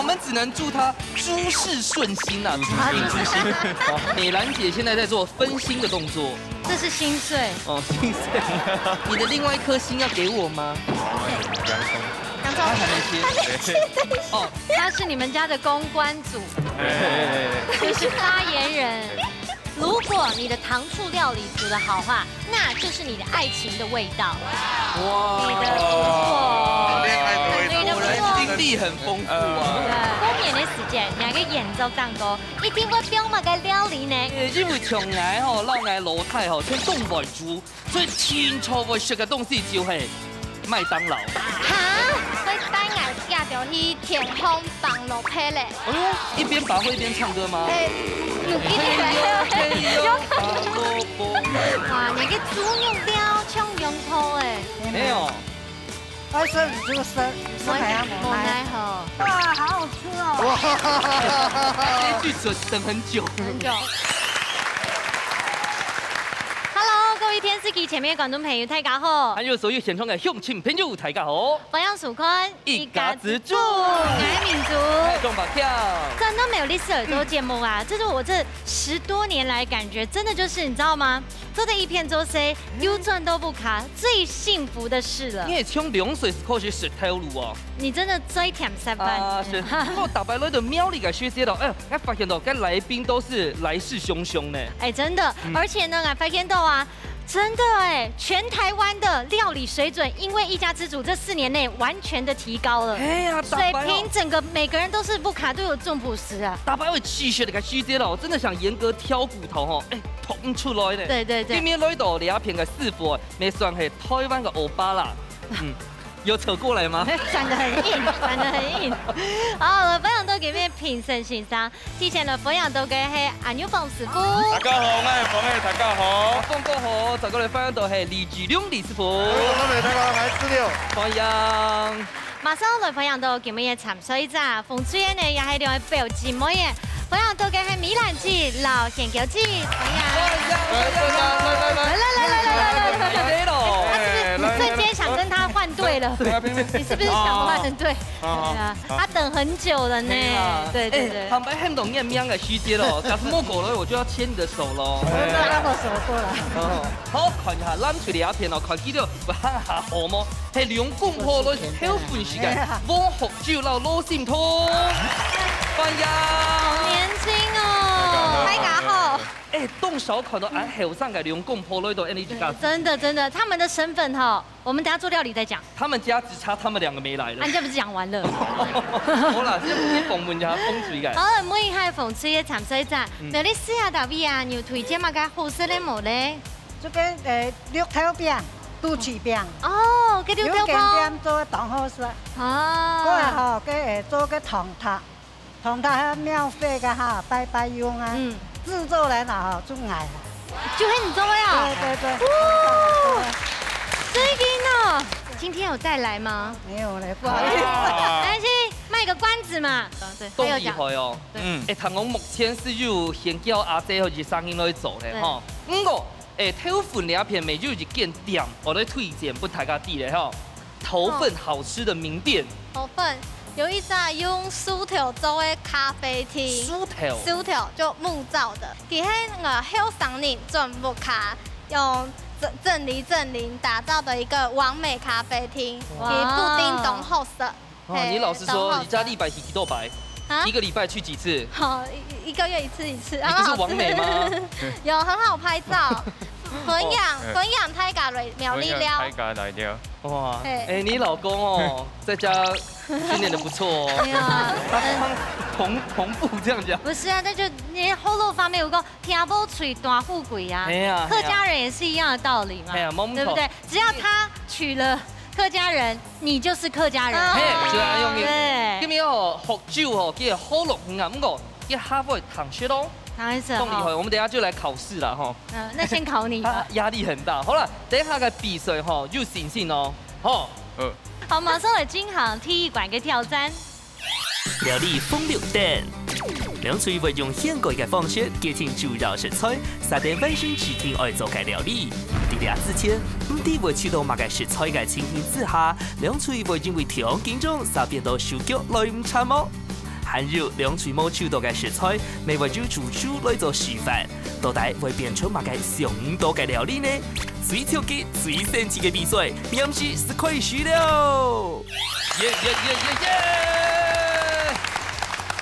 我们只能祝他诸事顺心啊，诸心。好，美兰姐现在在做分心的动作。这是心碎哦，心碎。你的另外一颗心要给我吗？洋葱，他还没切。哦，他是你们家的公关组，你是发言人。如果你的糖醋料理煮得好话，那就是你的爱情的味道。哇，你的不错，你的不错，经历很丰富啊。过年的时间，两个演奏当歌，一定会标嘛个料理呢。因為從來吼，老愛老太吼，像東來煮，所以清楚會食嘅東西就係麥當勞。哈，所以等下嫁到去田空放落去咧。哎呦，一邊拔會一邊唱歌嗎？有一点哇，你个猪肉料抢用口哎，沒有。爱吃你这个生海洋抹奶好，哇，好好吃哦！這一句等很久。很久。Hello， 各位電視機前面嘅觀眾朋友，大家好。還有所有現場嘅鄉親朋友，大家好。我楊淑坤，一家之主，愛民族，中把票。真的没有历史耳朵节目啊！这是我这10多年来感觉，真的就是你知道吗？做的一片做 C， U 转都不卡，最幸福的事了。你也冲2歲開始食條路啊？你真的最甜3班。啊，是。我大白來的廟裡嘅學姐咯，哎，發現到該來賓都是來勢洶洶呢。哎，真的，而且呢，我發現到啊。真的哎，全台灣的料理水準，因為一家之主這4年內完全的提高了。哎呀，水平整個每個人都是不卡都有中普食啊。大白會氣血的個師姐咯，真的想嚴格挑骨頭吼，哎，捅出來呢。對對對。裡面來到2片嘅師傅，沒算係台灣嘅歐巴啦。有扯過來嗎？轉得很硬，轉得很硬。好了，分享到給咩評審欣賞，之前的分享到嘅係顏玉鳳師傅。大家好，我係鳳希，大家好。鳳哥好，再過來分享到係李志亮李師傅。大家好，我係資料。歡迎。馬上來分享到嘅咩嘢潛水咋，馮翠燕呢又係兩位表姊妹嘅。分享到嘅係米蘭子、老賢九子，你瞬間想跟他換隊了？你是不是想換隊？他等很久了呢。對對對。坦白很懂念喵嘅師姐咯，假如摸過來我就要牽你的手咯。拉我手過來。好，看一下攬出嚟一片哦，看見到會喊下河麼？係兩公婆來挑款時間，往學酒樓攞線通。歡迎。好年輕哦，大家好。哎，動手看到俺後生嘅兩公婆來到 NG 家。真的真的，他們的身份哈，我們等下做料理再講。他們家只差他們2個沒來了。人家不是講完了？好啦，先訪問一下風水嘅。好啦，每一下風水嘅潛水站，那你試下大位啊，有推薦乜嘅好食嘅冇咧？這個綠頭餅、肚臍餅。哦，cái綠頭餅做當好食。哦。嗰個吼，佢做個銅塔，銅塔係廟會嘅哈，拜拜用啊。製作來啦哈，就矮了。就很重要。對對對。哦，最近呢，今天有再來嗎？沒有嘞，不好意思。但是賣個關子嘛。對。都厲害哦。哎，唐公目前是有先叫阿姐去上映來做咧，吼。不過，哎，挑粉兩片咪就一間店，我來推薦俾大家知咧，吼。頭份好吃的名店。頭份。有一家用薯條做的咖啡廳，薯條就木造的，佢喺後上年全部卡用正林打造的一個完美咖啡廳，佢布丁東好食。你老實說，你家禮拜幾多白？一個禮拜去幾次？好，一個月一次，你不是完美嗎？有很好拍照。分享大家嚟苗栗料，大家來料。哇，哎，你老公哦，在家訓練得不錯哦。對啊，同步這樣講。不是啊，那就你後路方面有個聽不嘴大富貴啊。哎呀，客家人也是一樣的道理嘛。哎呀，對不對？只要他娶了客家人，你就是客家人。嘿，是啊，用嘅。咁樣哦，學酒哦，叫好濃啊，咁個叫哈佛糖雪咯。更厲害，我們等下就來考試啦，哈。那先考你吧。壓力很大。好啦，等一下嘅比賽哈，要信心哦。好。好，馬上嚟進行體育館嘅挑戰。料理風綠燈，梁翠會用現代嘅方式結合主要食材，3點半先指定愛做嘅料理。第2之前，唔知會取到乜嘅食材嘅情形之下，梁翠會因為條件中3邊都手腳來唔差麼？含有两嘴毛超多嘅食材，未為咗煮出來做示範，到底會變出乜嘅上多嘅料理呢？最挑機、最神奇嘅比賽，臨時是開始了！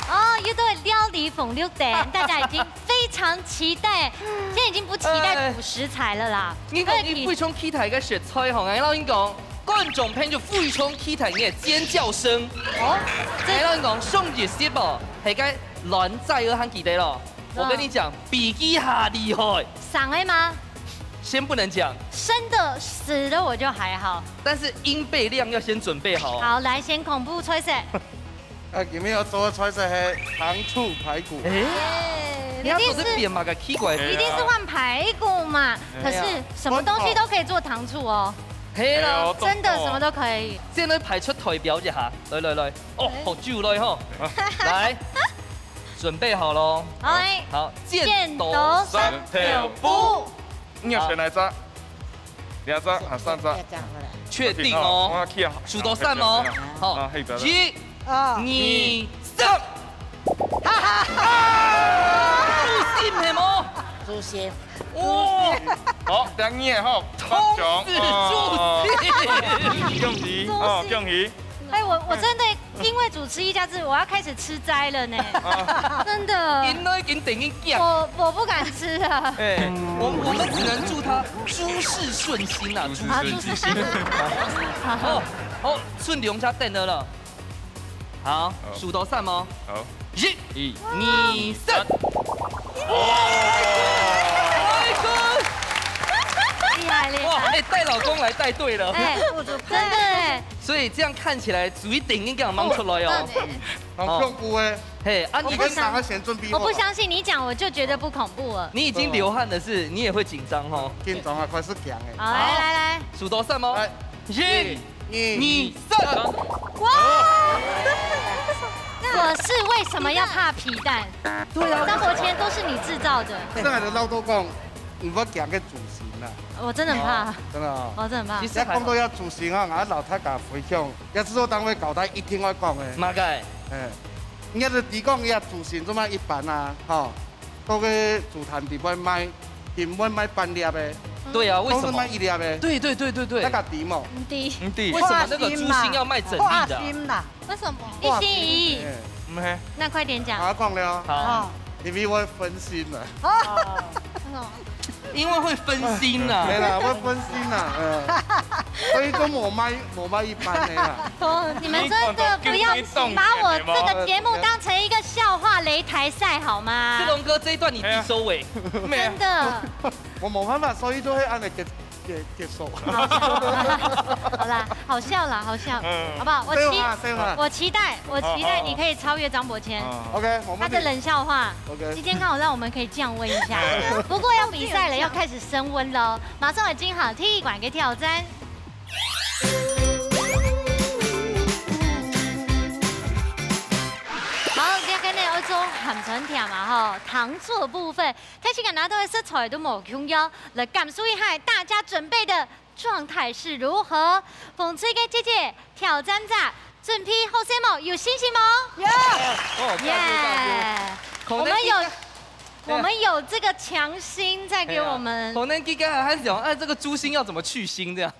哦，又到料理凤六點，大家已經非常期待，現在已經不期待煮食材了啦。你講你非常期待嘅食材，吼，我跟你講，觀眾朋友非常期待嘅尖叫聲。哦，我跟你講，上熱食哦，係個卵仔兒很記得咯。我跟你講，比基下厲害。上的嗎？先不能講。生的、死的我就還好，但是因備量要先準備好。好，來先恐怖菜色。今天要做的菜色係糖醋排骨。你要做這邊嘛個奇怪，一定是換排骨嘛。可是什麼東西都可以做糖醋哦。係啦，真的什麼都可以。先嚟排出代表一下，來，哦，好酒來吼，來，準備好咯。好，剪刀石頭布。你要選哪隻？2隻還3隻？確定哦。數到3哦。好，1、2、3。哈哈！豬心係冇？豬心。哇！好，2嘢吼，通是豬心。恭喜哦，恭喜！哎，我真的因為主持1家子，我要開始吃齋了呢，真的。我不敢吃啊。哎，我們只能祝他諸事順心啊，諸事順心。好，順利我們家等了。好，數到3哦。好，1、2、3。厲害！哇，哎，帶老公來帶對了。哎，真的哎。所以這樣看起來，煮一定應該有忙出來哦。很恐怖哎。嘿，啊，你我不相信你講，我就覺得不恐怖了。你已經流汗的是，你也會緊張哦。緊張啊，快是強哎。好，來，數到3哦。1、2、3。哇！我是為什麼要怕皮蛋？對啊，張伯謙都是你製造的。上海的老多講，唔好強嘅主食啦。我真的很怕，真的哦，我真的很怕。其實講到要主食啊，我老太家回鄉，也製作單位交代一定要講嘅。馬介，應該是提供也主食做乜一般啊，吼，嗰個主攤地方賣，根本賣半粒嘅。對啊，為什麼？都是賣一粒嘅。對。那個底嘛。底。為什麼那個豬心要賣整粒的？為什麼？1心1意。那快點講。我講了。好。因為我分心了。因為會分心啦。對啦，會分心啦。所以都冇賣一般的啦。你們真的不要把我這個節目當成一個笑話擂台賽好嗎？志龍哥這一段你必收尾。真的。我冇辦法，所以都會按嚟結束。好啦，好笑啦，好笑，好不好？我期待你可以超越張伯謙。OK，他的冷笑話。OK，今天剛好讓我們可以降溫一下。不過要比賽了，要開始升溫了，馬上有金好踢館嘅挑戰。做鹹腸甜嘛吼，糖醋的部分，開始拿到的食材都冇重要，來感受一下大家準備的狀態是如何。風吹嘅姐姐挑戰者，準備好些冇？有信心冇？耶！我們有這個強心在給我們。可能剛剛還講，哎，這個豬心要怎麼去腥這樣？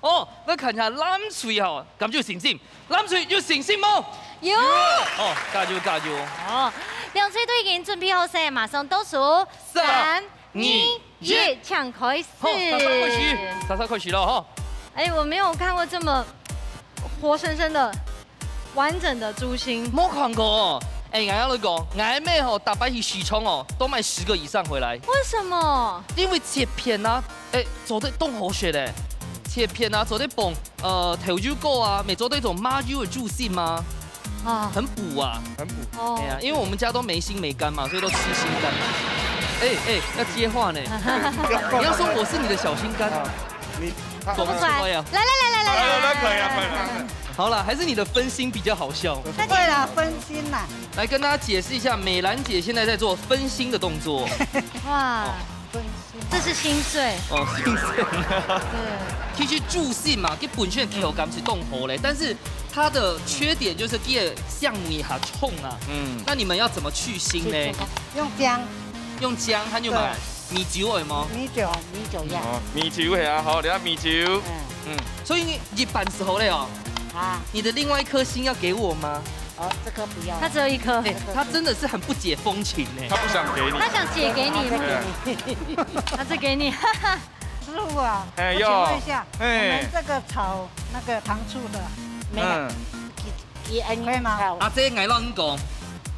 哦，那看下藍水哦，咁就有信心。藍水有信心冇？有。哦，加油加油！哦，兩隊都已經準備好勢，馬上倒數3、2、1，搶開始。稍稍開始了哈。哎，我沒有看過這麼活生生的、完整的豬心。冇看過。哎，我跟你講，我妹吼大白去西涌哦，都買10個以上回來。為什麼？因為切片啊，哎，做得凍好食嘞。切片啊，做得崩，頭油膏啊，咪做得一種麻油的豬心嗎？啊，很補啊，很補。哦，哎呀，因為我們家都沒心沒肝嘛，所以都吃心肝。哎，要接話呢。你要說我是你的小心肝。你做不出來呀？來，可以啊。好了，還是你的分心比較好笑。對了，分心啦。來跟大家解釋一下，美蘭姐現在在做分心的動作。哇，分心，這是心碎。哦，心碎。對。其實豬心嘛，佢本身口感是凍好嘞，但是它的缺点就是第二项目也很冲啊。那你们要怎么去腥呢？用姜。用姜，它就买米酒係嗎？米酒呀。米酒係啊，好，你看米酒。所以一般時候咧哦。啊。你的另外一顆心要給我嗎？哦，這顆不要。他只有一顆。他真的是很不解風情呢。他不想給你。他想借給你。他只給你。師傅啊，我請問一下，我們這個炒那個糖醋的，可以嗎？阿姐愛亂講。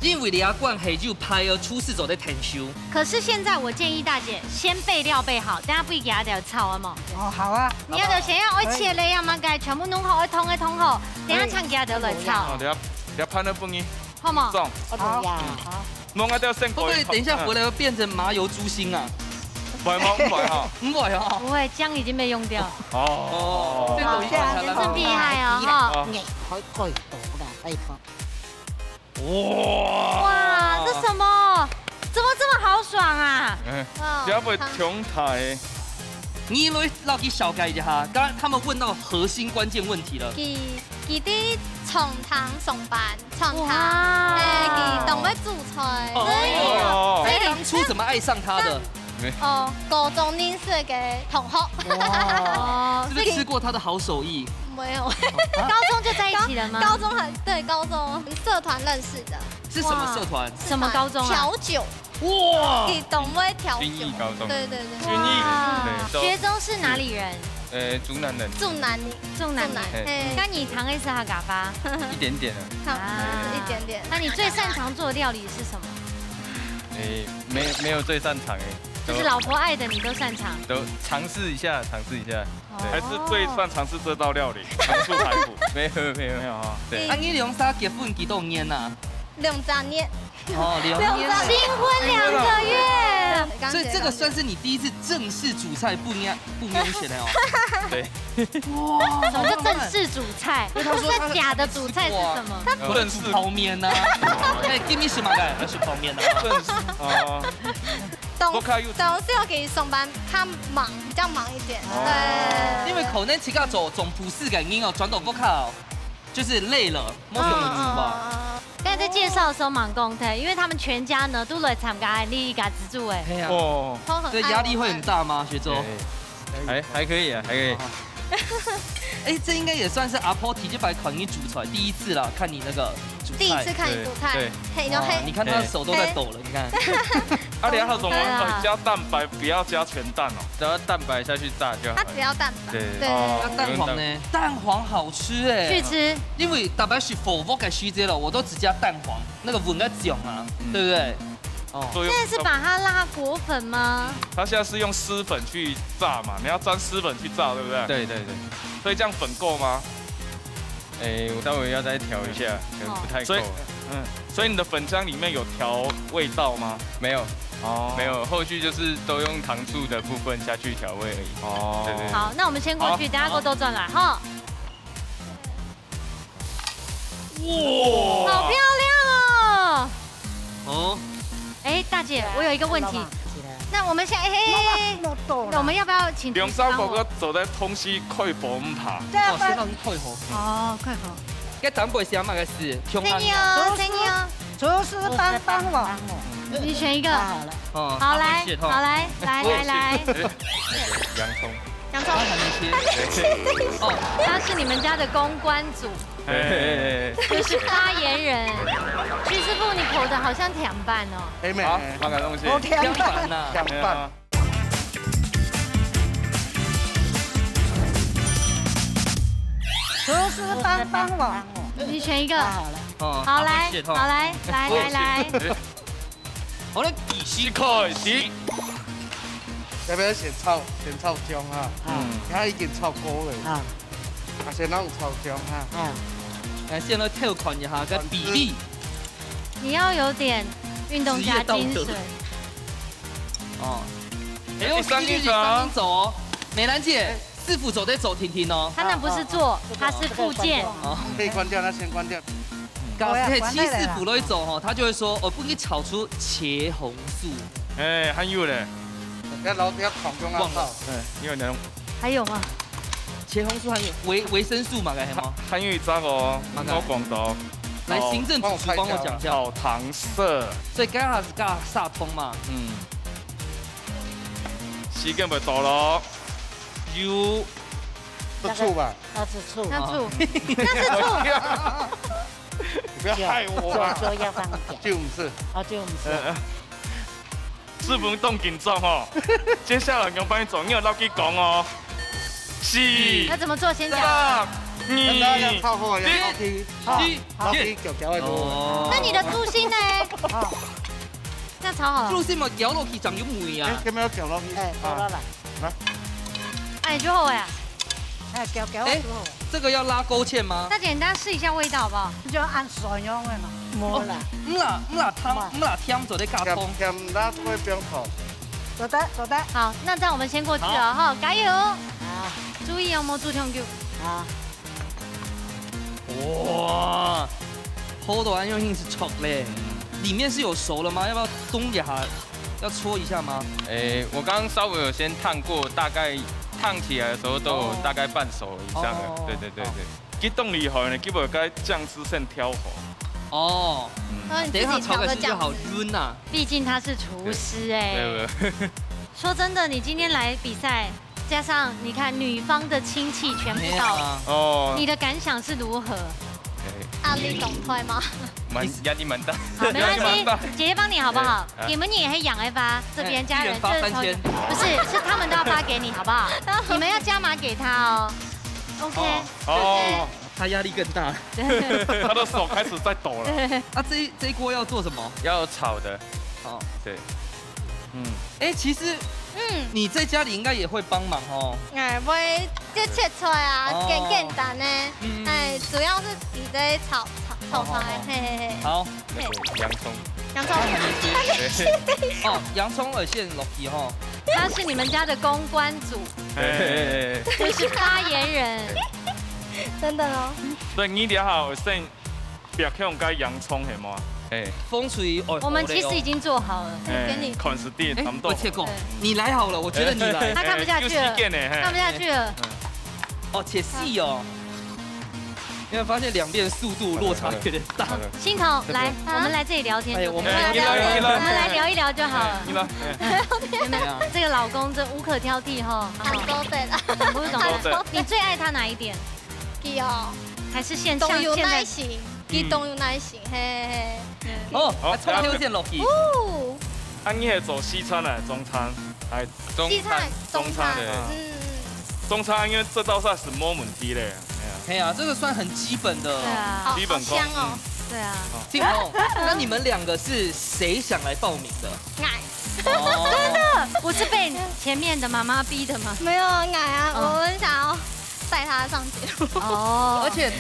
因為你要灌黑酒拍而出事走在填修。可是現在我建議大姐先備料備好，等下不給他條炒啊嘛。哦，好啊。你要就先要愛切嘞，要麼該全部弄好，愛通好，等下唱給他就來炒。等下拍那飯衣。好嗎？好。弄啊掉剩會不會等一下回來會變成麻油豬心啊？不會嗎？不會哈。不會啊。不會，薑已經被用掉。哦。你真厲害哦！哈。可以到的地方。哇，这什麼？怎麼這麼豪爽啊？要不強台。你來老給小解一下，剛剛他們問到核心關鍵問題了。佢啲從糖送班，從糖，佢懂會煮菜。哦。當初怎麼愛上他的？哦，高中認識嘅同學。哇，是不是吃過他的好手藝？沒有。高中就在一起了嗎？高中對，高中社團認識的。是什麼社團？什麼高中啊？調酒。哇！你懂會調酒？軍藝高中。對。軍藝。學中是哪裡人？竹南人。竹南。跟你堂會是哈嘎巴？一點點一點點。那你最擅長做的料理是什麼？沒有最擅長就是老婆愛的你都擅長，都嘗試一下，還是最擅長是這道料理，糖醋排骨。沒有啊。對。安姨兩三結婚幾多年啊？2年。哦，2年。新婚2個月。所以這個算是你第一次正式煮菜，不明顯的哦。對。哇，什麼叫正式煮菜？那假的煮菜是什麼？不能是泡麵吶。哎，give me 什麼嘅？那是泡麵啊。正式哦。董事要給上班，他忙比較忙一點。對。因為可能其他總不是感應哦，轉到不靠，就是累了，沒有煮吧。剛才在介紹的時候蠻公平，因為他們全家呢都來參加你家自助哎。哦。所以壓力會很大嗎，學周？還可以啊，還可以。哎，這應該也算是阿婆提起把款給煮出來第一次啦，看你那個煮菜。第一次看你煮菜，你看他的手都在抖了，你看。啊，你要怎麼加蛋白，不要加全蛋哦，只要蛋白下去炸就好。它只要蛋白。對。那蛋黃呢？蛋黃好吃哎。去吃。因為大白是否我改虛這了，我都只加蛋黃，那個穩在講啊，對不對？哦。現在是把它拉果粉嗎？它現在是用濕粉去炸嘛，你要沾濕粉去炸，對不對？對。所以這樣粉夠嗎？我待會要再調一下，可能不太夠。所以你的粉漿裡面有調味道嗎？沒有。沒有，後續就是都用糖醋的部分下去調味而已。哦。對。好，那我們先過去，等下過都轉來哈。哇！好漂亮哦。哦。哎，大姐，我有一個問題。那我們現在，我們要不要請兩三個個走在通西快步咁爬？哦，先讓你快步。哦，快步。該長輩先嘛個事，聽你哦。廚師幫我。你選一個。好，來。洋蔥。洋蔥。還沒切。哦，他是你們家的公關組。就是發言人。徐師傅，你口的好像甜拌哦。好，放個東西。我甜拌呐。甜拌。廚師幫我。你選一個。好，來。我哋開始。要不要先炒薑哈？它已經炒過了。先讓炒薑哈。來，先來調款一下個比例。你要有點運動加精神。哦。哎，我繼續上走哦。美蘭姐，師傅走在走停停哦。他那不是做，他是復健。可以關掉，那先關掉。搞七師傅都一走哦，他就會說，我不給炒出茄紅素。哎，還有嘞。要狂用啊！忘了。因為你用。還有嗎？茄红素含有维生素嘛，该吗？含有杂哦，高广州。来，行政主厨帮我讲一下。好糖色。所以刚刚是加煞通嘛。嗯。时间不到咯。有。是醋吧？那是醋。那醋，那是醋。不要害我啊！就要放点。就不是。哦，就不是。是不动紧张哦。接下来我帮你做，你有老给讲哦。是。要怎么做？先讲。你要炒好，要老皮，老皮嚼嚼的多。那你的猪心呢？那炒好了。猪心嘛，嚼落去长有味啊。有没有嚼落去？哎，好了啦。啊。哎，就好呀。哎，嚼嚼哎，这个要拉勾芡吗？大姐，你大家试一下味道好不好？你就按蒜用的嘛。没啦。唔啦添做咧加葱。添拉会不用炒。走的。好，那这样我们先过去了哈，加油！啊，注意哦，莫煮香酒。啊。哇，好多安用性是炒嘞，里面是有熟了吗？要不要东亚要搓一下吗？我刚刚稍微有先烫过，大概烫起来的时候都有大概半熟以上了。对。激动厉害呢，基本该酱汁先挑好。哦，等一下炒个就好润呐。毕竟他是厨师哎。说真的，你今天来比赛，加上你看女方的亲戚全部到了，哦，你的感想是如何？压力懂快吗？压力蛮大。好，没关系，姐姐帮你好不好？你们也可以养一发，这边家人发3000，不是他们都要发给你，好不好？你们要加码给他哦。OK。哦，他压力更大。他的手开始在抖了。啊，这一锅要做什么？要炒的。哦，对。哎，其实，你在家里应该也会帮忙哦。哎，会就切出来啊，简单呢。哎，主要是你在炒菜，嘿。好。洋葱。哦，洋葱耳线落去哈。他是你们家的公关组，就是发言人。真的哦。对，你了好先，不要用个洋葱系吗？风吹我们其实已经做好了，给你。款式店，差不多。我切过，你来好了，我觉得你来。他看不下去了，看不下去了。哦，切细哦。因为发现两边速度落差有点大。欣彤，来，我们来这里聊天。我们来聊一聊就好了。有没有？这个老公真无可挑剔哈。很多对了。不是懂得。你最爱他哪一点？基哦。还是现在？有耐心，基动有耐心，嘿。哦，冲挑线落去。哦。啊，你是做西餐还是中餐？西餐，中餐。中餐因为这道菜是没问题的。哎呀，这个算很基本的，对啊，基本功。香哦。对啊。静彤，那你们两个是谁想来报名的？爱。真的，我是被前面的妈妈逼的吗？没有爱啊，我很想要带他上节目。哦。而且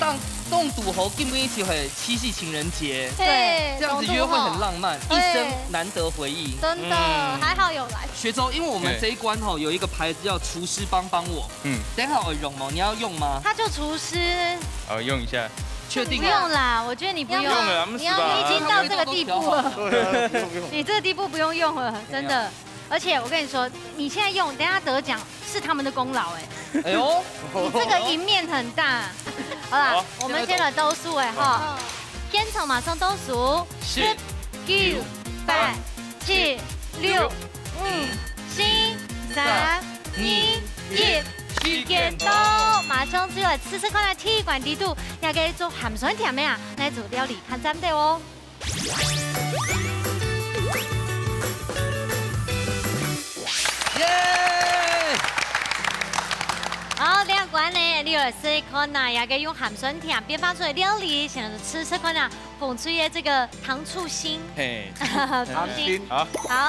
动赌猴进不一起会七夕情人节，对，这样子约会很浪漫，一生难得回忆。真的，还好有来。学周，因为我们这一关哈有一个牌子叫厨师帮我，等下我用吗？你要用吗？他就厨师。用一下。确定？不用啦，我觉得你不用。用了，你已经到这个地步了。你这个地步不用用了，真的。而且我跟你说，你现在用，等下得奖是他们的功劳哎。哎呦，你这个赢面很大。好啦，我们先来倒数哎哈，烟草马上倒数，10、9、8、7、6、5、4、3、2、1。时间到，马上就来吃看下铁管地图，也给做咸酸甜的啊，来做料理看占的哦。耶！好，两关呢，你有吃看呐，也给用咸酸甜变发出来料理，想着吃看呐，风吹的这个糖醋心，嘿，糖心，好，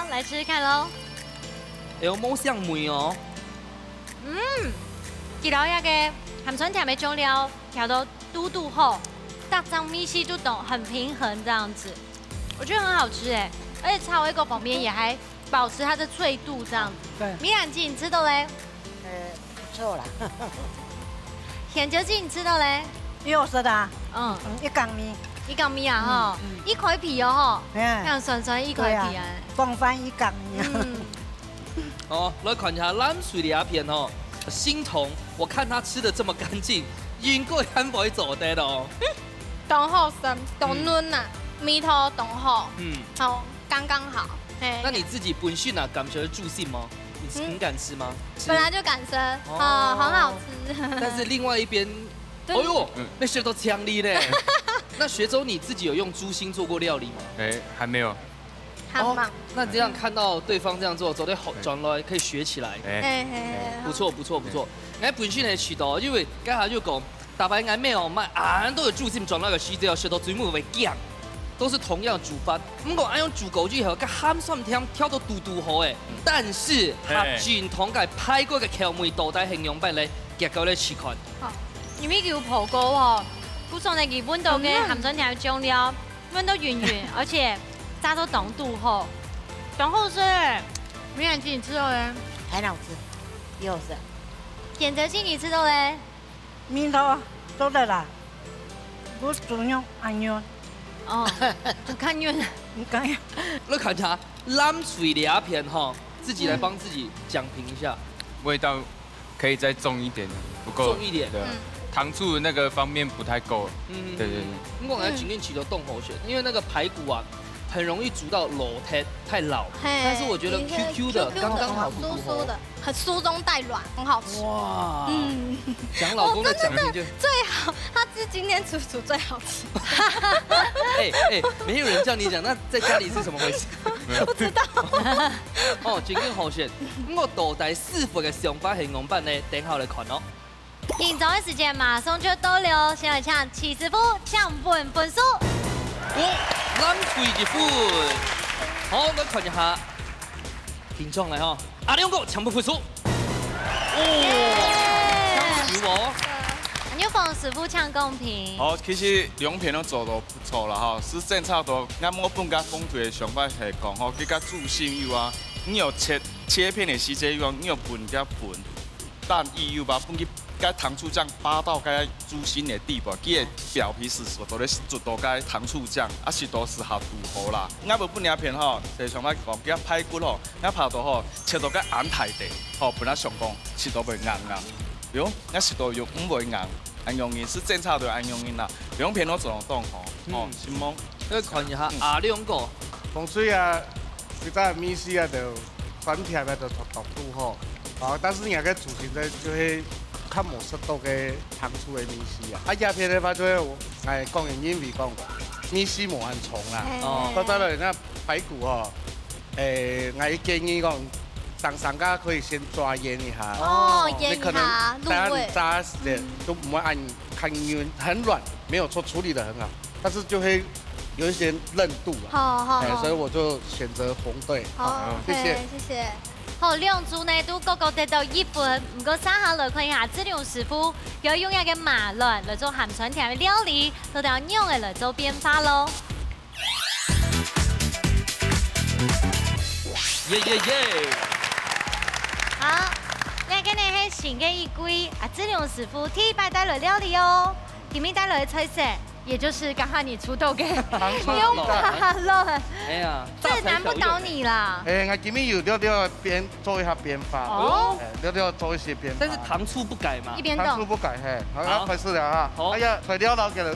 来吃吃看喽。哎呦，冇像梅哦。记得那个咸酸甜的酱料调到嘟好，大张米稀就懂，很平衡这样子，我觉得很好吃哎，而且炒一个旁边也还保持它的脆度这样子。对，米兰鸡你吃到嘞？不错啦。甜椒鸡你吃到嘞？有是的。一港米啊哈，一块皮哦哈，像酸酸一块皮啊，广泛一港米。哦，来看一下咱水里片哦。欣桐我看他吃的这么干净，应该很不会走的哦。冻好生，冻嫩呐，米头冻好，好，刚刚好。那你自己本身啊，敢觉得助兴吗？你敢吃吗？本来就敢吃，很好吃。但是另外一边，哎呦，那些都强力嘞。那学周你自己有用猪心做过料理吗？还没有。那这样看到对方这样做，走得好转来，可以学起来。不错。我本身的渠道，因为刚才就讲，大白眼咩哦，买都有注心转那个西，只要学到最末为酱。都是同样煮法，不过按用煮狗之后，甲咸酸甜挑到嘟好诶。但是合盡同嘅派過嘅蕎麥到底形容俾你夾到你試看。因為叫葡膏哦，古上嚟日本度嘅鹹水甜醬料，溫到圓圓，而且炸到凍度好，然後是米眼雞你吃到嘞？很好吃，又是。選擇性你吃到嘞？米頭做得啦，我主用安用。哦，就看远，你看呀，那看下蓝水两片哈，自己来帮自己讲评一下。味道可以再重一点，不够重一点。对，糖醋那个方面不太够。对。我感觉今天起头动口选，因为那个排骨啊，很容易煮到老太老，但是我觉得 QQ 的刚刚好，酥酥的，很酥中带软，很好吃。哇，讲老公的讲评就最好，他是今天煮最好吃。没有人叫你讲，那在家里是什么回事？不知道。哦，真更好选。我到第4份嘅想法形容版呢，等下来看哦。紧张的时间马上就到了，先来抢齐师傅抢分数。蓝水一份，好，我看一下，紧张来哈，阿亮哥抢分数。牛凤师傅抢公平。好，其实两片都做得不错了哈，是正差不多。俺我本家风水的想法是讲吼，佮加猪心油啊，你要切片的时间用，你要分加分，但伊油吧，本去加糖醋酱扒到加猪心的地步，佮个表皮是都咧煮到加糖醋酱，啊是都是合度好啦。俺无本两片吼，就想法讲佮排骨吼，俺拍到吼，切到佮硬太地，吼本来上讲是都袂硬。哟，俺是都用唔袂硬。安用银是正常的安用银啦，两片都做得动吼，是吗？来看一下阿亮哥，风水啊，其他米丝啊就酸甜啊就度度好，但是人家主食咧就是较无适度嘅糖醋的米丝啊，鸦片咧把做我讲因为讲米丝无很重啦，再再来那排骨吼，我建议讲。上家可以先抓腌一下，腌一下，等下炸的都不会按看晕，很软，没有错，处理得很好，但是就会有一些韧度好，所以我就选择红队。好，谢谢。好，两组呢都各得到1分，不过三下来看一下，这两师傅要用一个麻卵来做咸酸甜的料理，都要用的来做变化喽。耶！好，那个呢是新的一季啊，志良师傅替摆带来料理哦，给你带来的菜色，也就是刚刚你出豆给用麻卵。哎呀，这难不倒你啦。我今天有料做一下变化哦，料做一些变化。但是糖醋不改嘛？糖醋不改好，开始了哈。哎呀，材料了给了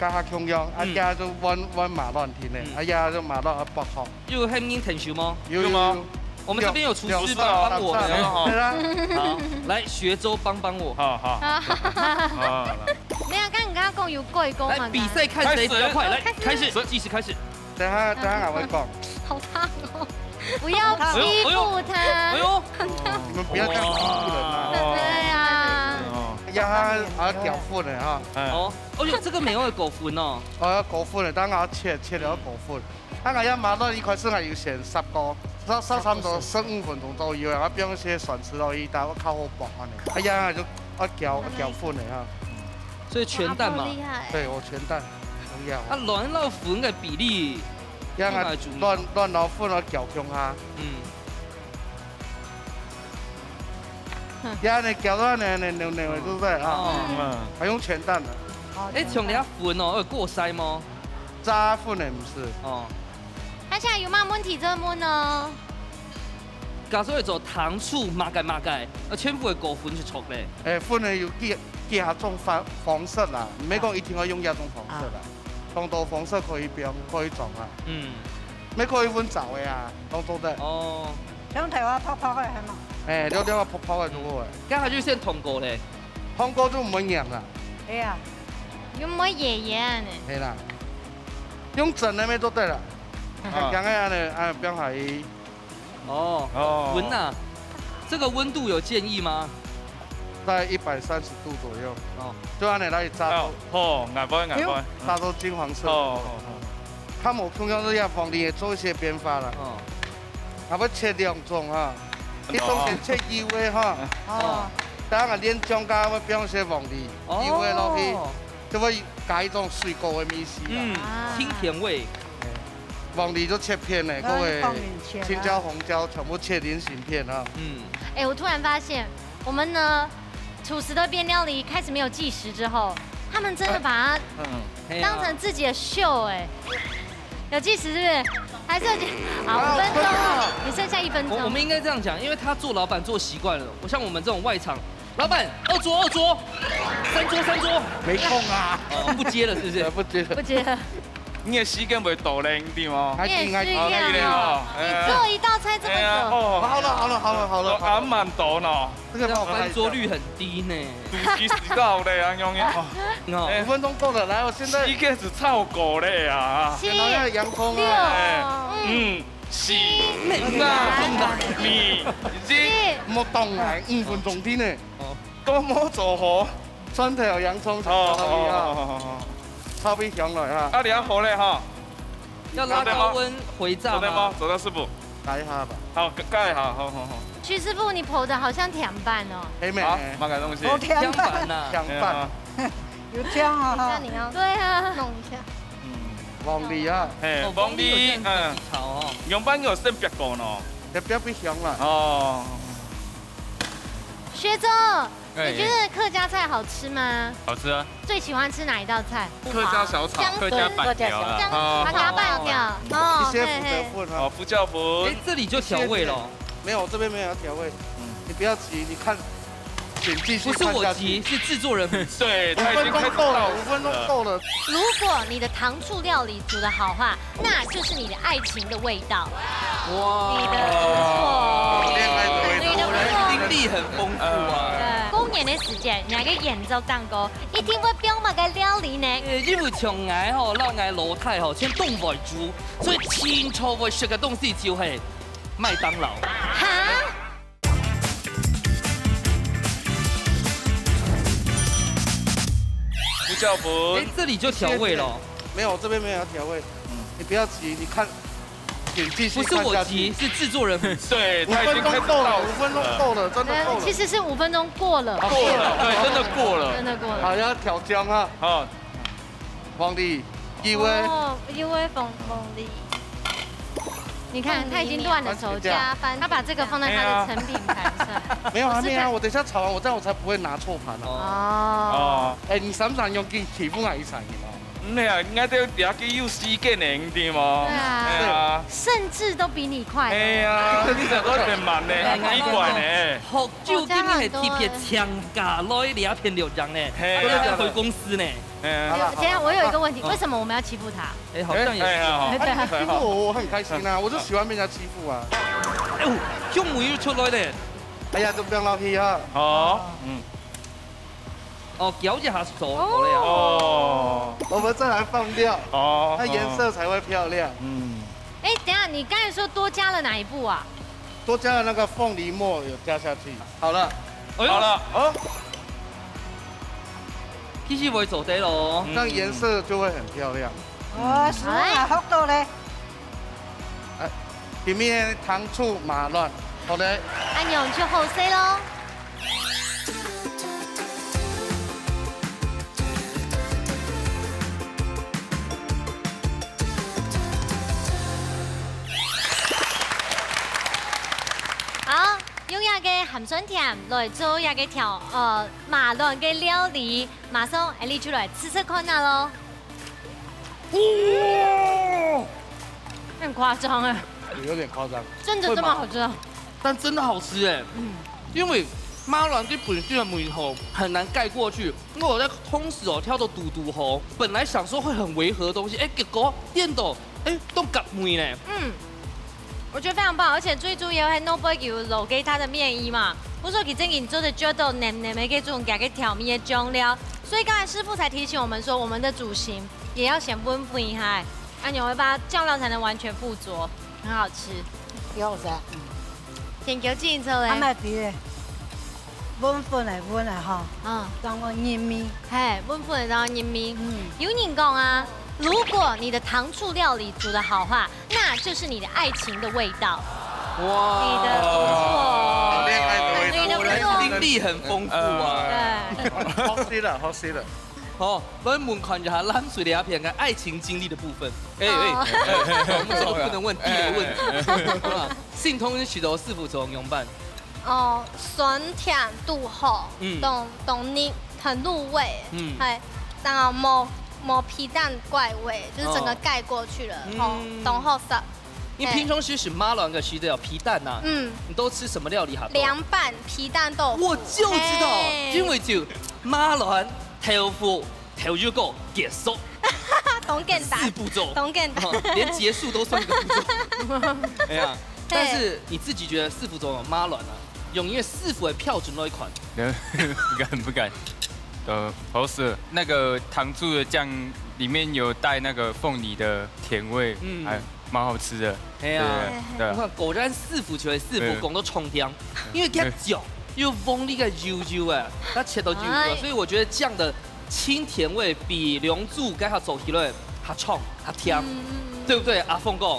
加下香油，加就温麻卵添嘞，就麻卵爆好。有很明甜熟吗？有吗？我们这边有厨师帮我们好，来学周帮我。好。没有，刚刚讲有贵公嘛。比赛看谁比较快，来开始，计时开始。等下我会讲。好烫哦！不要欺负他。哎呦，你们不要这样欺负人啊！对呀。要他屌粉的哈。哦呦，这个没有狗粉哦。要狗粉的，等下切了狗粉。我要麻辣一开始我要先烚锅，烚差不多15分钟左右，我不用些蒜吃到一打，我靠好薄安尼。就搅粉的哈。所以全蛋嘛。对，我全蛋都要。乱捞粉的比例，乱捞粉我搅香下。你搅到那对不对啊？还用全蛋的。像你粉哦，有过筛吗？炸粉的不是。他现在有没有问题这么呢？加上会做糖醋麻盖，全部的果粉是错的。粉的有几种方式啦，唔免讲一定要用一种方式啦，当多方式可以标可以种啊。咩可以粉走的啊，当做的。哦。两条啊泡泡的系嘛？两条啊泡泡的做嘅。咁下就先通過咧。通過就唔會硬啦。係啊。用乜嘢呢？係啦，用整的咩都對啦。剛才安尼變下伊。温啊，這個溫度有建議嗎？在130度左右。就安尼來炸到。硬杯。炸到金黃色。看我同樣是要幫你做一些變化啦。啊，要切2種哈，一種先切油的哈。等下連醬加要變些黃梨，油的落去，就會加一種水果的米絲啦。清甜味。黃梨就切片的，各位青椒、紅椒全部切菱形片啊。我突然發現，我們呢，土石的邊料理開始沒有計時之後，他們真的把它當成自己的秀有計時是不是？還是有好5分鐘，你剩下1分鐘。我們應該這樣講，因為他做老闆做習慣了，我像我們這種外場，老闆2桌3桌，沒空啊，不接了是不是？不接了。你的時間會多咧，對嗎？你也是一樣哦。你做一道菜這麼久。好了，咁慢到呢？這個翻桌率很低呢。2時到咧，阿勇嘅。5分鐘夠了，來，我現在。時間是超過咧啊。7、6、5、4、冇動啊，5分鐘添呢。多麼做好，3條洋蔥炒皮香來哈。你要好咧哈。要拉高溫回炸嗎？走到師傅。改一下吧。好，改一下，好。徐師傅，你剖的好像甜飯哦。好，買個東西。甜飯呐。甜飯。有醬啊那你要對啊，弄一下。黃梨啊。黃梨，用班有剩別個呢。也不要被香了。學長，你覺得客家菜好吃嗎？好吃啊。最喜歡吃哪一道菜？客家小炒，客家板條啊。客家板條。一些福德粉。福教粉。這裡就調味了。沒有，這邊沒有調味。你不要急，你看，請繼續。不是我急，是製作人。對，他已經開始夠了，5分鐘夠了。如果你的糖醋料理煮得好話，那就是你的愛情的味道。哇！你的不錯，你的經歷很豐富啊。過年的時間，人家演奏蛋糕，一定會標乜嘅料理呢？因為從我吼，老我老太吼，先動來煮，所以清楚會食嘅東西就係麥當勞。哈？福教粉。這裡就調味了。沒有，這邊沒有調味。你不要急，你看。不是我急，是製作人。對， 5分鐘夠了，5分鐘夠了，真的夠了。其實是5分鐘過了。過了，對，真的過了。真的過了。好，要調醬啊。好。黃梨，油味。油味鳳梨。你看，他已經斷了手腳，他把這個放在他的成品盤上。沒有啊，沒有啊，我等下炒完，我這樣我才不會拿錯盤啊。哦。你想唔想用欺負我一場？咩啊？應該都也幾有時間嘅啲嘛。對啊。甚至都比你快。係啊，你成日都變慢咧，奇怪咧。學究竟係特別強加來兩片六張呢？都係回公司呢。等下，我有一個問題，為什麼我們要欺負他？哎，好像也是。欺負我很開心啊，我就喜歡被人家欺負啊。哎呦，胸沒出來咧。哎呀，都不要鬧氣啊。哦。哦，攪一下手好了。哦，我們再來放料，哦，它顏色才會漂亮。哎，等下，你剛才說多加了哪一步啊？多加了那個鳳梨末，有加下去。好了，好了，哦，其實會做得咯，這樣顏色就會很漂亮。哦，是啊，好多嘞。裡面糖醋麻亂，好嘞。阿勇去後生咯。好，用一個鹹酸甜來做一個麻辣嘅料理，馬上你出來試試看下咯。哇，很誇張啊！有點誇張。真的這麼好吃？但真的好吃哎。因为马卵这本身的梅吼很难盖过去，因为我在同时跳到嘟吼，本来想说会很违和的东西，结果电到都夹梅呢。我觉得非常棒，而且最主要係 Nobel 有落給它的面衣嘛，我說佢真係做的覺得黏黏的嗰種加個調味的醬料，所以剛才師傅才提醒我們說，我們的主型也要先溫敷一下，你會把醬料才能完全附着，很好吃。有噻。甜椒煎之後咧，啱咪啲，溫敷嚟溫嚟嗬，當個煙味，係溫敷嚟當個煙味。有人講啊。如果你的糖醋料理煮得好话，那就是你的爱情的味道。哇，你的不错，恋爱的味道，你的不错，经历很丰富啊。对，好吃了，好吃了。哦，我们看一下蓝水的鸦片跟爱情经历的部分。我们说不能问地雷问题。信通是许多师傅总用办。哦，酸甜度好，懂你很入味，还然后冇皮蛋怪味，就是整个盖过去了，懂后色。你平常时是马卵个时的皮蛋呐，你都吃什么料理哈？凉拌皮蛋豆腐。我就知道，因为就马卵、豆腐、豆乳糕结束。懂简单。4步骤。懂简单。连结束都算一个步骤。哎呀，但是你自己觉得4步骤的马卵啊，用因为4副的票准那一款。不敢。好吃，那个糖醋的酱里面有带那个凤梨的甜味，还蛮好吃的。哎呀，你看果然4副就系4副讲到冲掉，因为它嚼又凤梨个油油哎，它切到油油，所以我觉得酱的清甜味比龙柱跟它走起来还冲还甜，对不对？阿凤讲。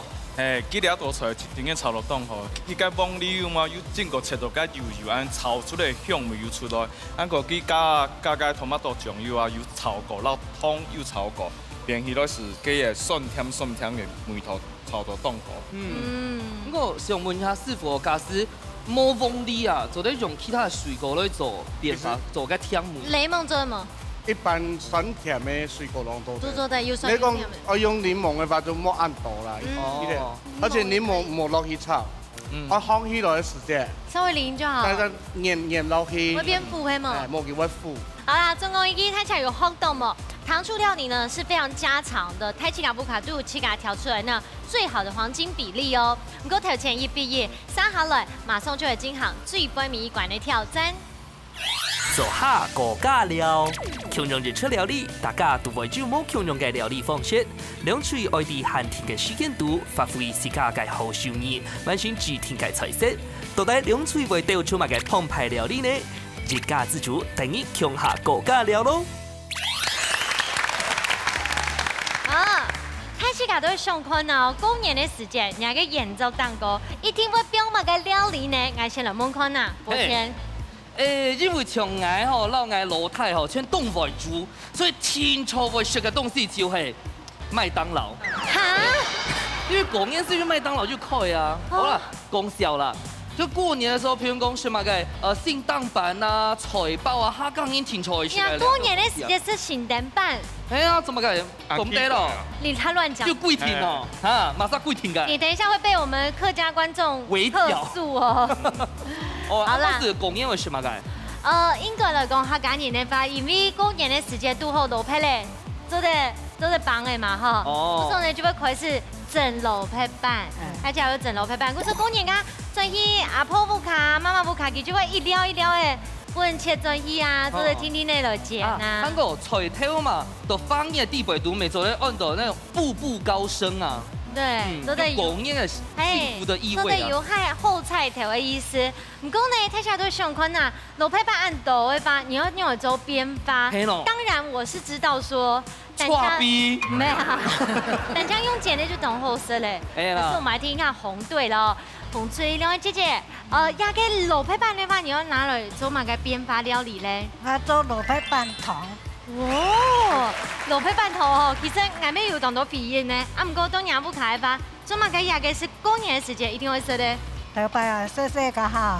几条多出来，一定炒落冻吼。伊甲凤梨油嘛，又整个切到甲油油，安炒出来香味又出来。安个佮加토마토酱油啊，又炒过，然后汤又炒过，变起来是佮个酸甜的味道炒到冻过。我想问一下师傅，假使冇凤梨啊，做得用其他的水果来做变法，做个甜味。雷蒙做么？一般酸甜的水果拢都做的有酸甜的。你讲我用柠檬的话就莫按度啦，而且柠檬莫落去炒，我放起来的时间稍微淋就好。但是粘落去。会变糊黑吗？莫给我糊。好啦，总共一看起来有好动么？糖醋料理呢是非常家常的，太七嘎布卡度七嘎调出来呢最好的黄金比例哦。不过头前一毕业3下来，马上就会进行最杯米馆的挑战。做下国家料，強用日出料理，大家都會注冇強用嘅料理方式，兩處愛啲限定嘅時間度，發揮自家嘅好手藝，完成指定嘅菜式。到底兩處會調出乜嘅澎湃料理呢？一家之主等於強下國家料咯。太七嘎都會上課哦，過年嘅時間，人嘅演奏蛋糕一定會標乜嘅料理呢？我先來問看啊，抱歉。因為從我吼老我老太吼全東外煮，所以天初會食嘅東西就係麥當勞。哈？因為過年是去麥當勞就可以啊。好啦，講笑啦。就過年的時候，譬如講什麼嘅聖誕版啊、菜包啊，哈剛已經天初去食。過年的時間是聖誕版。哎呀，怎麼嘅？講對咯。你太亂講。就跪停哦，啊，馬上跪停嘅。你等一下會被我們客家觀眾客訴哦。好啦，是過年為什麼嘅？應該來講客家人的話，因為過年的時間都好老配咧，做得幫的嘛哈。哦。所以呢就會開始整老配版，而且有整老配版。可是過年啊，轉去阿婆屋卡、媽媽屋卡，佢就會一料一料的。本切轉去啊，做得天天的來剪啊。韓國菜頭嘛，都方言地北都沒做咧，按到那種步步高升啊。對，都得有過年的幸福的意味啊。都得有海後菜頭的意思。唔過呢，睇下都上坤啊，老配版按豆的吧，你要用做編發。當然我是知道說。錯逼。沒有，但這樣用剪的就懂好色嘞。可是我們來聽一下紅隊咯。紅翠兩位姐姐，呀個老配版的話，你要拿來做乜嘅編發料理咧？我做老配版糖。哦，老配版糖哦，其實我沒有當到皮煙呢，啊唔過都廿不開吧。做乜嘅呀個是過年的時間一定會食的。頭擺啊，細個下，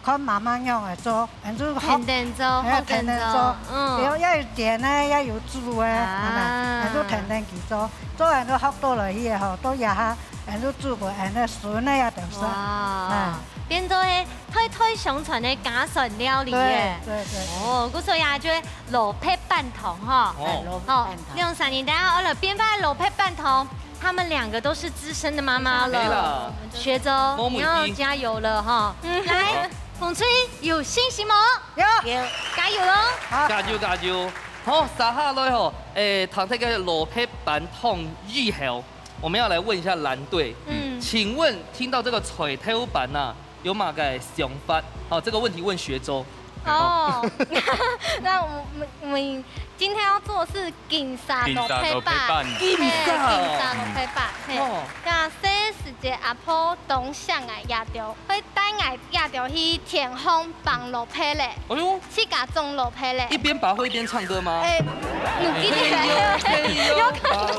看媽媽用嚟做，然後甜甜做，甜甜做，要有甜呢，要有豬嘅，然後甜甜去做，做完都好多落去吼，都也下，然後煮過，然後筍呢也得食。哇，变做迄推相传的家传料理耶。对。哦，我说呀，就是老配半桶哈。哦，用3年，等下了边发老配半桶。他们2个都是资深的妈妈了，学周你要加油了哈！来，风吹有信心吗？有，加油喽！加油！好，撒下来吼，唐这个罗佩板痛预后，我们要来问一下蓝队，请问听到这个彩头板呐，有哪个想法？好，这个问题问学周。哦，那我们今天要做的是金沙罗配板，金沙罗配板，那这时节阿婆东向爱压掉，会带爱压掉去田丰绑罗配嘞。哎呦，去家种罗配嘞。一边拔会一边唱歌吗？努力点，有可能。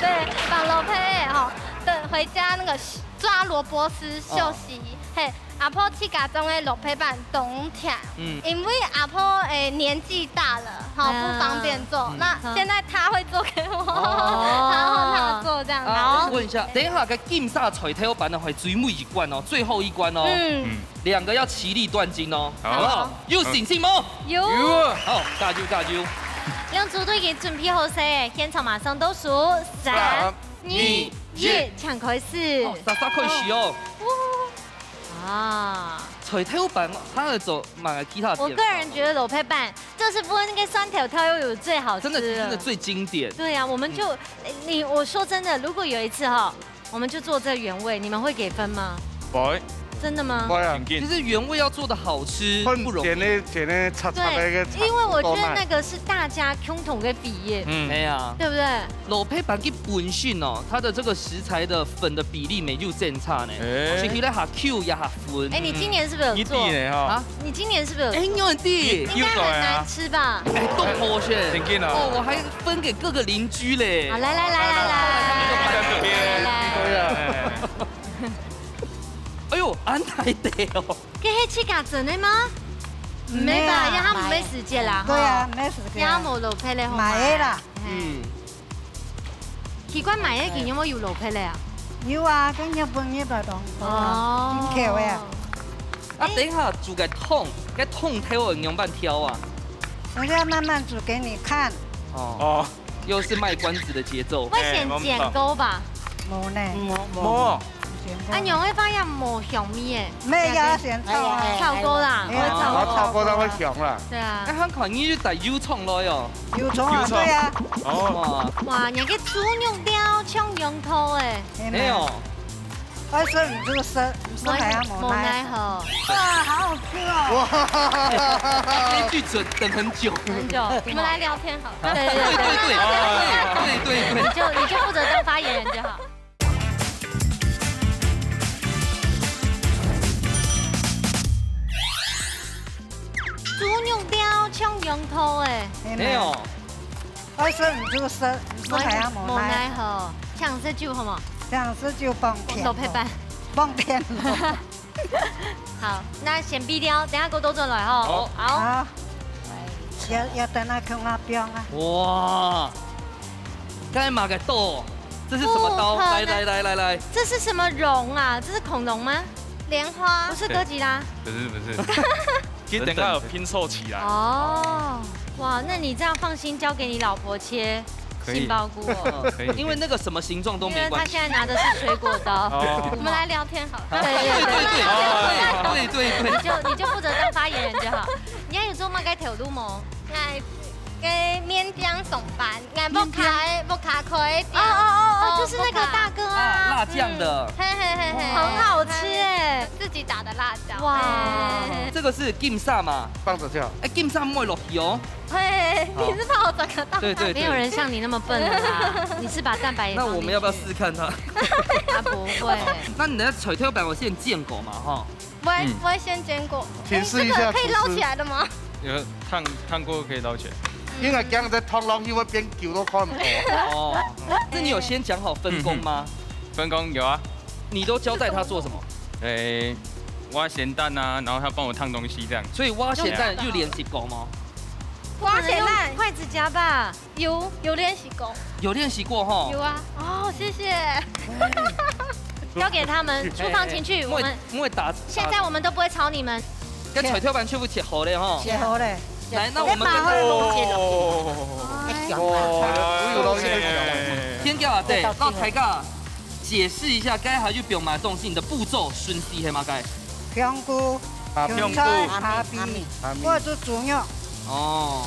对，绑罗配哈，等回家那个抓萝卜丝休息，嘿。阿婆去家中的罗配板冬天，因为阿婆年纪大了，好不方便做。那现在他会做给我，然后他做这样。好，问一下，等一下个金沙彩头板呢会最后一关哦，最后一关哦。2个要齐力断金哦，好不好？有信心吗？有。好，加油！两组队已经准备好噻，现场马上倒数3、2、1，抢开始。撒开始哦。啊，彩头板它的走买其他的。我个人觉得罗配板就是不那个酸条跳又有最好吃的，真的最经典。对呀，我们就我说真的，如果有一次哈，我们就做这原味，你们会给分吗？不会。真的吗？其实原味要做的好吃不容易。对，因为我觉得那个是大家共同的比耶。哎呀，对不对？罗配板给本身哦，它的这个食材的粉的比例没就正差呢。是可以来下 Q 也下粉。你今年是不是有做？你今年是不是有？有弟，应该很难吃吧？都破选。哦，我还分给各个邻居嘞。好，来。哎呦，安太得哦！给黑七家整的吗？没吧，因为他们没时间啦。对啊，没时间。他冇罗配嘞，买啦。奇怪，买的件有冇有罗配嘞啊？有啊，跟日本那边同哦，真巧呀！等一下煮个痛挑用半挑啊！我要慢慢煮给你看。哦，又是卖关子的节奏。会先剪钩吧？冇呢，冇。用的发现冇香味诶，没有先炒锅啦，炒锅它会香啦。对啊。香港呢带油葱来哟。油葱啊，对啊。哇，人家猪肉雕抢羊头诶。没有。我说你这个生还要冇奈何。哇，好好吃哦。哇，这句准等很久。我们来聊天好了。对，你就负责当发言人就好。猪肉雕抢羊头诶，没有。我说你这个生还要冇奈何，抢这就好嘛。抢这就放甜。罗配板。放甜。好，那先避掉，等下给我倒转来哈。好。要等它空啊标啊。哇！刚才马个豆，这是什么刀？来。这是什么龙啊？这是恐龙吗？莲花？不是哥吉拉？不是。给等下有拼凑起来。哦，哇，那你这样放心交给你老婆切杏鲍菇哦。可以。因为那个什么形状都没关系。因为他现在拿的是水果刀。我们来聊天好了。对。你就负责当发言人就好。你还有做乜嘅條路冇？给面酱送饭，木卡亏。就是那个大哥啊，辣酱的，很好吃哎，自己打的辣椒。哇，这个是金沙嘛？放着跳。金沙没落去哦。嘿，你是怕我整个蛋？对。没有人像你那么笨的啦，你是把蛋白也。那我们要不要试试看它？他不会。那你的彩头板我先见过嘛哈？我也先煎过。先试一下。可以捞起来的吗？有烫过可以捞起来。因为姜在烫落去，我边球都看唔到。哦，那你有先讲好分工吗？分工有啊。你都交代他做什么？挖咸蛋啊，然后他帮我烫东西这样。所以挖咸蛋就练习过吗？挖咸蛋，筷子夹吧。有练习过。有练习过哈。有啊。哦，谢谢。交给他们，厨房请去。我们现在我们都不会吵你们。跟彩跳板全部切好嘞哈。切好嘞。来，那我们先叫啊，对，那大家解释一下，该下去表买东西，你的步骤顺序系嘛？该。香菇、香菜、虾米，或者猪肉。哦。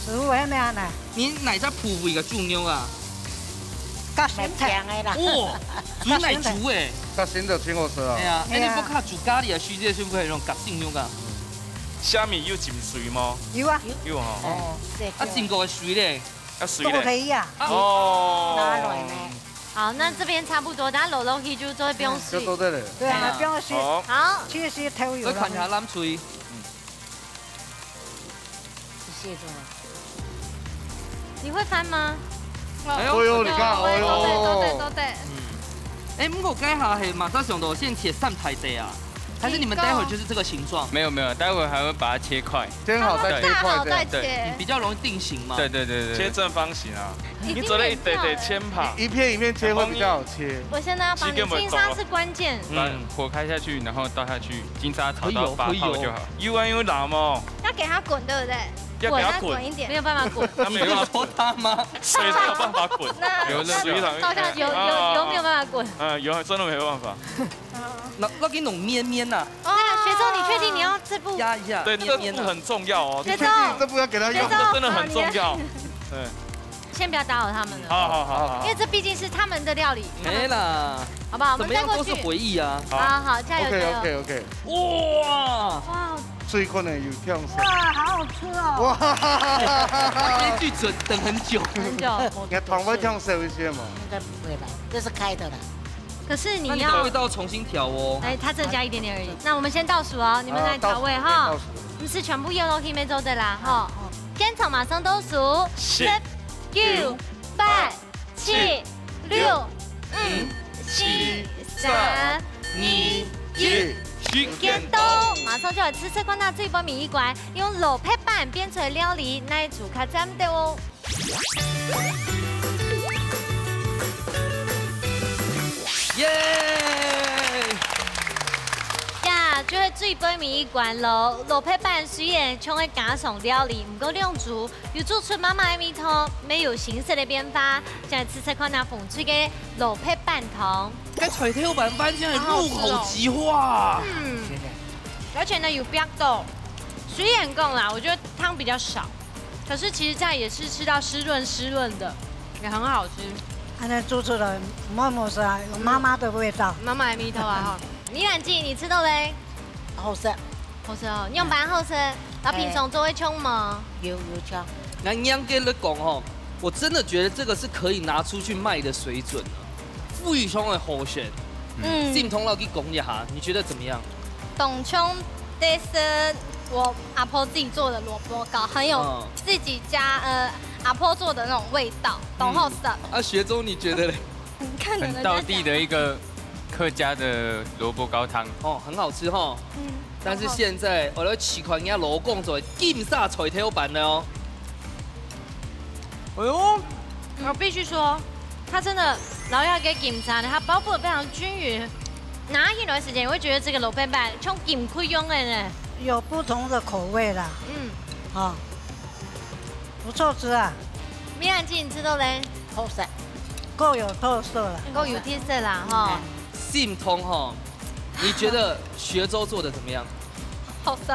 食物还没啊？呢？你哪只铺位个猪肉啊？较新鲜的啦。哇，煮奶煮诶。较新就挺好吃啊。哎呀，哎，你不卡煮咖喱啊？徐姐是不是那种夹心肉噶？虾米有浸水吗？有啊。有哈。哦。啊，浸过水嘞。要水嘞。都可以啊。哦。拿来呢。好，那这边差不多，等下落去就做不用洗。就都在了。对啊，不用洗。好。去洗头油。我看一下蓝锤。谢谢。你会翻吗？哎呦，你看，哎呦，都对。哎，不过该下是马上想到先切3台的啊，还是你们待会就是这个形状？没有，待会还会把它切块，煎好再切块再切，比较容易定型嘛。对，切正方形啊。你做了一得千帕，一片一片切会比较好切。我现在要帮你，金沙是关键。把火开下去，然后倒下去，金沙炒到发泡就好。有啊，有拿吗？要给它滚，对不对？要给它滚一点，没有办法滚。他没有办法泼它吗？水才有办法滚。那水倒下去有没有办法滚？有真的没有办法。那给你弄面呐。学周，你确定你要这步压一下？对，这步很重要哦。学周，这步要给他用，这真的很重要。对。先不要打扰他们了。好。因为这毕竟是他们的料理。没啦。好不好？我们再过去。都是回忆啊。好，加油加油。OK。哇。最困的有跳绳。哇，好好吃哦！哇，这句准等很久。你看糖会跳绳一些吗？应该不会吧，这是开的啦。可是你要味道重新调哦。哎，它只加一点点而已。那我们先倒数哦，你们来调味哈。我们是全部用都可以没走的啦哈。现场马上倒数，10、9、8、7、6、5、4、3、2、1。见到，马上就来吃吃看那这波米一馆用老配板编出的料理，那煮卡真的哦。耶！呀，就是这波米一馆咯，老配板虽然像个家常料理，不过两煮又做出妈妈的味道，没有形式的变化。现在吃吃看那风吹的老配板汤。该彩跳板翻现在入口即化，而且呢有比较多，虽然讲啦，我觉得汤比较少，可是其实这样也是吃到湿润的，也很好吃。现在做出了馍馍是啊，有妈妈的味道。妈妈的味道啊哈！李兰记，你吃到嘞？好吃，好吃哦，用白好吃。然后平常做会冲吗？有冲。那娘跟你讲哦，我真的觉得这个是可以拿出去卖的水准了。富裕冲的好选，信通老给讲一下，你觉得怎么样？董冲，这是我阿婆自己做的萝卜糕，很有自己家阿婆做的那种味道，懂好吃。啊，学周你觉得嘞？很道地的一个客家的萝卜糕汤哦，很好吃哈。但是现在我来试看人家罗贡做金沙彩跳板的哦。哎呦，我必须说，它真的老要给金沙的，它包覆的非常均匀。拿一段时间，你会觉得这个萝卜板像金亏用的呢。有不同的口味啦。好，不错吃啊。米兰记，你吃到嘞？好吃，够有特色了。够有特色啦哈。信通哈，你觉得学周做的怎么样？好吃，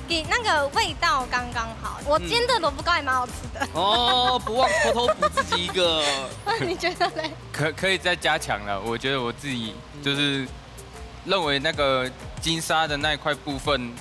你那个味道刚刚好。我煎的萝卜糕也蛮好吃的。哦，不忘偷偷补自己一个。你觉得嘞？可以再加强了。我觉得我自己就是认为那个金沙的那一块部分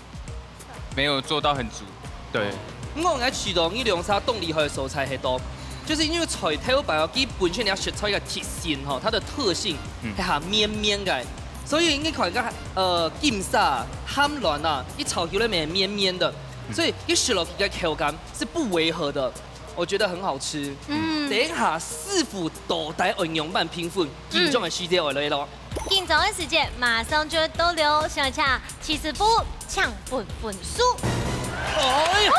没有做到很足。对。我来启动一两沙动力和蔬菜很多。就是因为彩跳板哦，基本上你要学出一个铁线哈，它的特性系下绵绵的，所以你看个金沙ham软啊，一炒起来面绵绵的，所以一吃落去的口感是不违和的，我觉得很好吃。等一下师傅倒带运用版评分，金种的细节我来咯。金种的时间马上就倒流，想抢起司布抢分数。哎呀！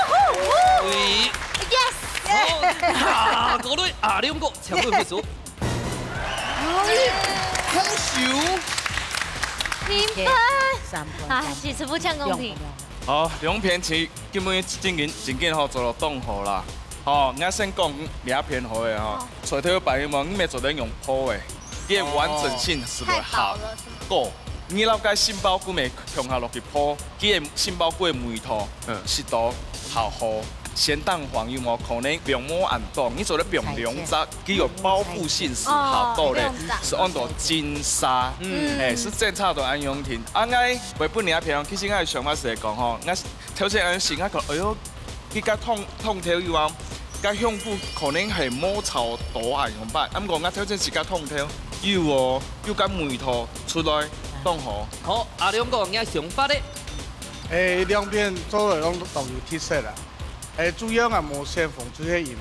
喂 ，yes。嗰類兩個搶分數，恭喜！评分，3分。啊，其实不讲公平。好，两片其基本真紧吼做到冻好啦。吼，我先讲两片好的吼，找到白羽毛，你咪做得用铺的，伊的完整性是袂好。够，你了解杏鲍菇咪放下落去铺，伊的杏鲍菇的梅头，湿度好好。咸蛋黄有冇可能表膜暗冻？你做的表凉渣，具有包覆性是好多的，是按照金沙，是正常的安用停。俺爱为本年片，其实俺想法是讲吼，俺头先俺先俺讲，哎呦，佢甲痛头以外，甲胸部可能系摸槽大安用法。俺讲俺头先是甲痛头，有哦，有甲梅头出来冻好。好，阿两个俺想法咧，两边做的拢都有特色啦。主要啊无先锋出些因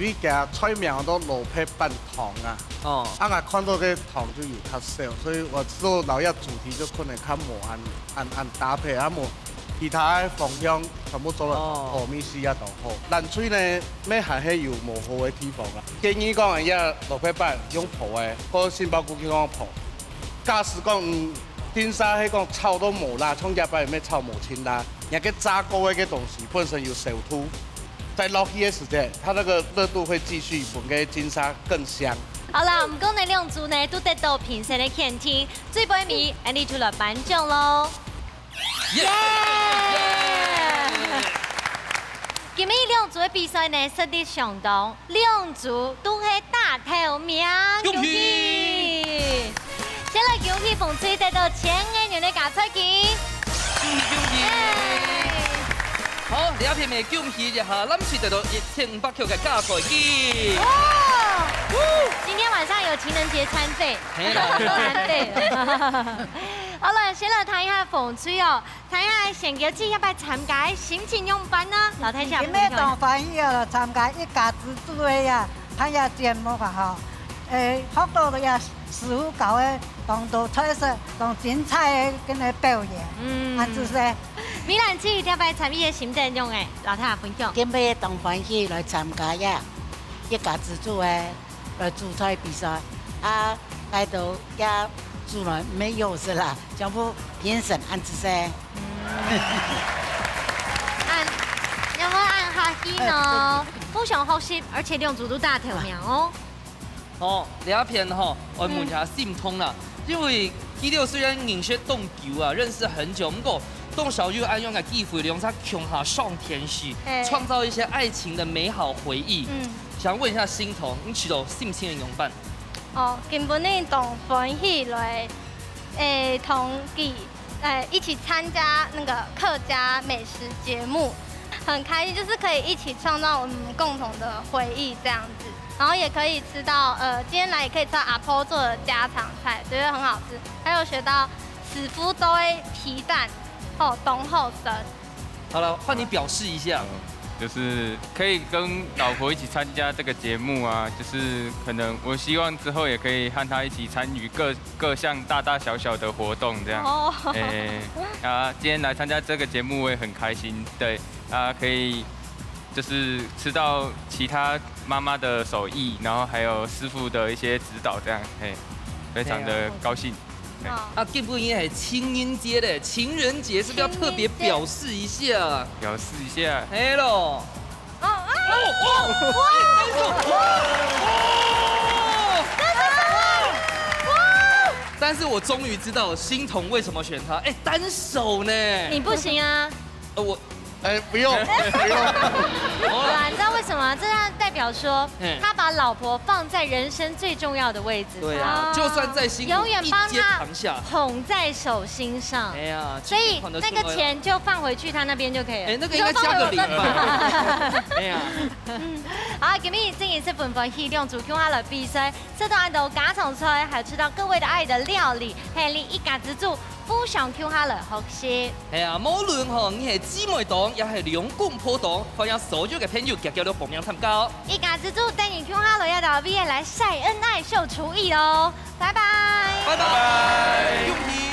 为加菜苗都落配拌糖啊。哦。啊看到个糖就有特色，所以我做老鸭主题就可能较无按搭配，啊无其他的方向全部做了糯米丝啊都好。冷水呢，咩还是有无好的地方啊？建议讲人家落配拌用泡的，或杏鲍菇去讲泡。假使讲金沙迄讲炒都无辣，葱加白咩炒无清辣。那个炸过的个东西本身有熟土，在落去的时间，它那个热度会继续让个金沙更香。好啦，我们讲的两组呢都得到评审的肯定，最后一名Andy出了颁奖喽。耶！今日两组的比赛呢，实力相当，两组都是大头名，恭喜！先来恭喜凤翠得到1000元的加菜金。恭喜！好，两片的恭喜一下，咱是得到1500块的加菜金。哇！今天晚上有情人节餐费，餐费。好了，先来谈一下凤翠哦，谈一下选角季要不要参加？心情用班呢？老太想。今日当欢喜了，参加一家之主的呀，参加节目啊哈，好多的呀。师傅搞的当多菜色，当精彩的跟个表演，啊，就是。米兰姐要不要参与行政中诶？老太分享。今日当欢喜来参加呀，一家之主的煮菜比赛，啊，来到也煮了没有是啦，全部评审按这些。有没有按哈希呢？非常好吃，而且两组都大头名哦。哦，两片吼，我问下心痛啦，因为第六虽然认识冻球啊，认识很久，不过冻小玉安用个机会，用他穷下上天时，创造一些爱情的美好回忆。想问一下心彤，你取到心情的用办？哦，根本呢同欢喜来，同佮一起参加那个客家美食节目，很开心，就是可以一起创造我们共同的回忆这样子。然后也可以吃到，今天来也可以吃到阿婆做的家常菜，觉得很好吃。还有学到师傅都会皮蛋，东后生。好了，换你表示一下。就是可以跟老婆一起参加这个节目啊，就是可能我希望之后也可以和她一起参与各项大大小小的活动这样。今天来参加这个节目我也很开心，对，可以。就是吃到其他妈妈的手艺，然后还有师傅的一些指导，这样，非常的高兴。今不也是情人节的，情人节是不是要特别表示一下？表示一下。嘿喽！但是我终于知道心彤为什么选他，单手呢？你不行啊。我。不用，不用。好啦，你知道为什么？这样代表说，他把老婆放在人生最重要的位置。对啊，就算再辛苦，永远帮他捧在手心上。哎呀，所以那个钱就放回去他那边就可以了。那个应该加个0吧。哎呀，好，今日这一次分分喜两组跟他来比赛，这段都家常菜，还吃到各位的爱的料理，还有你一家之主。非常 Q 下来，好吃。系啊，无论吼你系姊妹档，也系两公婆档，欢迎所有嘅朋友加入报名参加。一家之主带你 Q 下来，要到 V 来晒恩爱秀厨艺哦，拜拜。拜拜。